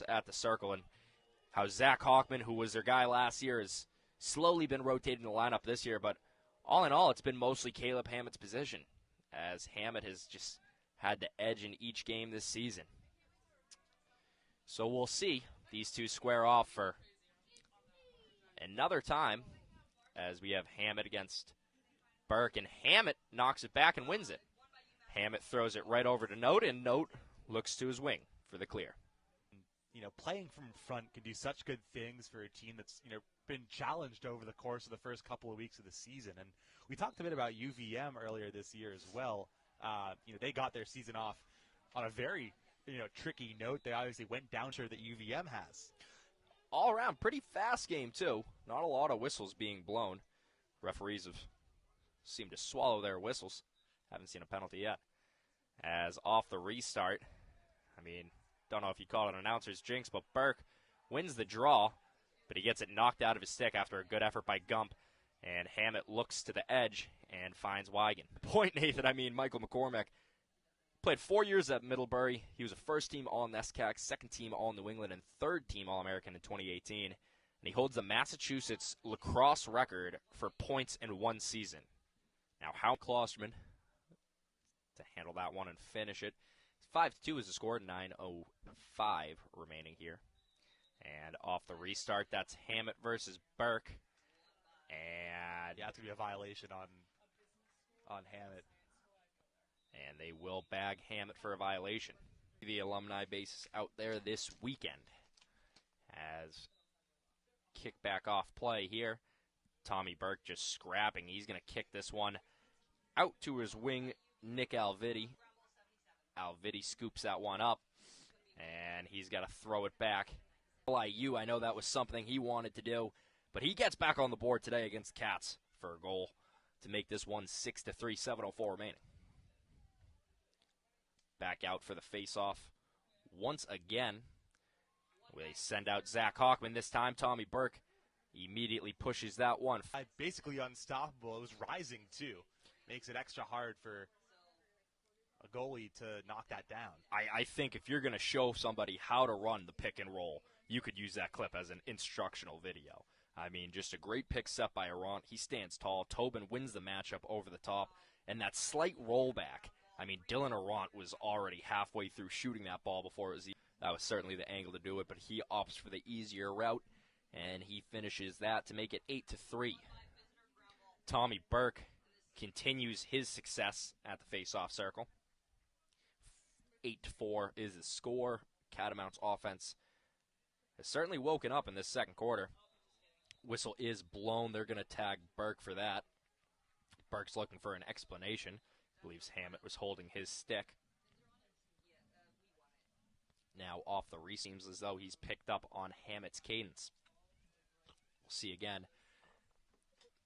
at the circle, and how Zach Hockman, who was their guy last year, has slowly been rotating the lineup this year. But all in all, it's been mostly Caleb Hammett's position, as Hammett has just had the edge in each game this season. So we'll see these two square off for another time, as we have Hammett against Burke, and Hammett knocks it back and wins it. Hammett throws it right over to Note, and Note looks to his wing for the clear. Playing from front can do such good things for a team that's, been challenged over the course of the first couple of weeks of the season. And we talked a bit about UVM earlier this year as well. They got their season off on a very, tricky note. They obviously went down sure that UVM has. All around, pretty fast game, too. Not a lot of whistles being blown. Referees have seemed to swallow their whistles. Haven't seen a penalty yet. As off the restart, don't know if you call it an announcer's jinx, but Burke wins the draw, but he gets it knocked out of his stick after a good effort by Gump, and Hammett looks to the edge and finds Wigan. Point, Nathan, Michael McCormack played 4 years at Middlebury. He was a first-team All-NESCAC, second-team All-New England, and third-team All-American in 2018. And he holds the Massachusetts lacrosse record for points in one season. Now, how Klosterman to handle that one and finish it. 5-2 is the score, 9:05 remaining here. And off the restart, that's Hammett versus Burke. And that's going to be a violation on Hammett. And they will bag Hammett for a violation. The alumni base out there this weekend. As kickback off play here. Tommy Burke just scrapping. He's going to kick this one out to his wing, Nick Alviti. Alviti scoops that one up, and he's got to throw it back. LIU, I know that was something he wanted to do, but he gets back on the board today against Cats for a goal to make this one 6-3, 7:04 remaining. Back out for the face-off once again. They send out Zach Hockman. This time, Tommy Burke immediately pushes that one. Basically unstoppable. It was rising, too. Makes it extra hard for a goalie to knock that down. I think if you're going to show somebody how to run the pick and roll, you could use that clip as an instructional video. Just a great pick set by Arant. He stands tall. Tobin wins the matchup over the top. And that slight rollback, Dylan Arant was already halfway through shooting that ball before it was that was certainly the angle to do it, but he opts for the easier route, and he finishes that to make it 8-3. Tommy Burke continues his success at the face-off circle. 8-4 is the score. Catamounts offense has certainly woken up in this second quarter. Whistle is blown. They're going to tag Burke for that. Burke's looking for an explanation. Believes Hammett was holding his stick. Now off the seems as though he's picked up on Hammett's cadence. We'll see again.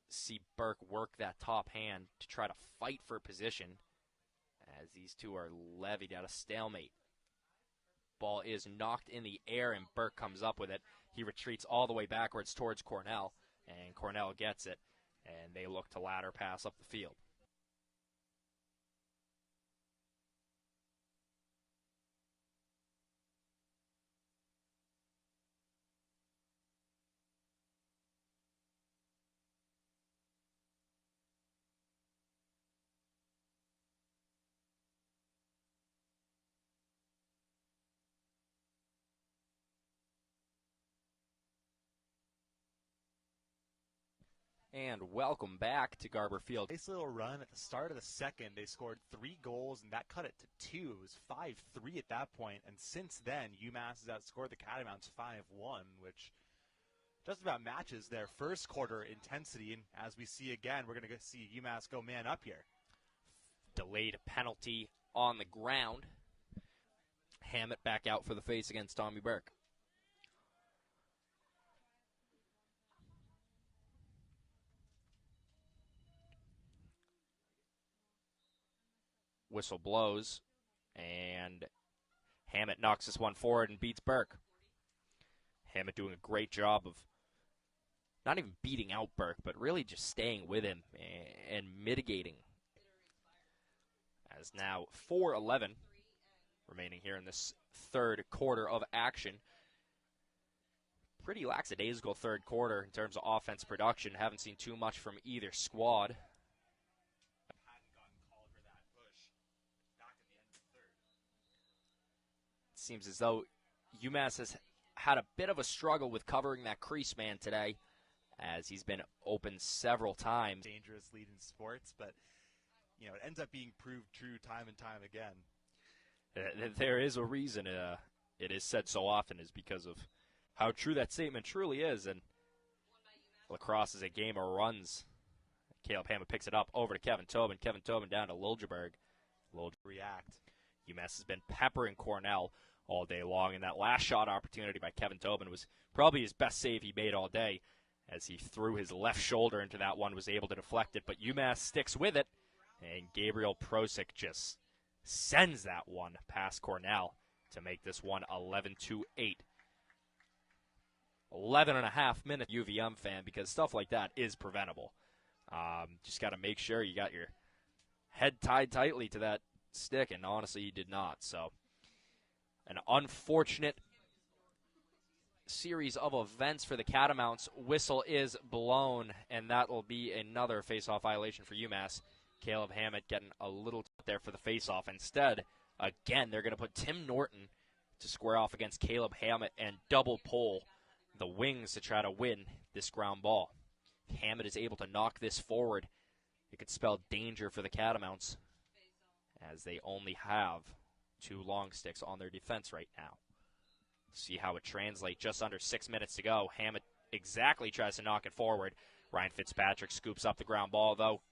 See Burke work that top hand to try to fight for position as these two are levied at a stalemate. Ball is knocked in the air and Burke comes up with it. He retreats all the way backwards towards Cornell, and Cornell gets it, and they look to ladder pass up the field. And welcome back to Garber Field. Nice little run at the start of the second. They scored 3 goals, and that cut it to 2. It was 5-3 at that point. And since then, UMass has outscored the Catamounts 5-1, which just about matches their first quarter intensity. And as we see again, we're going to see UMass go man up here. Delayed penalty on the ground. Hammett back out for the face against Tommy Burke. Whistle blows, and Hammett knocks this one forward and beats Burke. Hammett doing a great job of not even beating out Burke, but really just staying with him and mitigating. As now 4:11 remaining here in this third quarter of action. pretty lackadaisical third quarter in terms of offense production. Haven't seen too much from either squad. It seems as though UMass has had a bit of a struggle with covering that crease man today, as he's been open several times. Dangerous lead in sports, but it ends up being proved true time and time again. There is a reason it is said so often, is because of how true that statement truly is. And Lacrosse is a game of runs. Caleb Hammett picks it up over to Kevin Tobin. Kevin Tobin down to Liljeberg. React. UMass has been peppering Cornell all day long, and that last shot opportunity by Kevin Tobin was probably his best save he made all day, as he threw his left shoulder into that one, was able to deflect it. But UMass sticks with it, and Gabriel Prosic just sends that one past Cornell to make this one 11-8. 11 and a half minute UVM fan, because stuff like that is preventable. Just got to make sure you got your head tied tightly to that stick, and honestly, he did not. So, an unfortunate series of events for the Catamounts. Whistle is blown, and that will be another face-off violation for UMass. Caleb Hammett getting a little there for the face-off. Instead, again, they're going to put Tim Norton to square off against Caleb Hammett and double pull the wings to try to win this ground ball. If Hammett is able to knock this forward, it could spell danger for the Catamounts, as they only have 2 long sticks on their defense right now. See how it translates. Just under 6 minutes to go. Hammett exactly tries to knock it forward. Ryan Fitzpatrick scoops up the ground ball, though.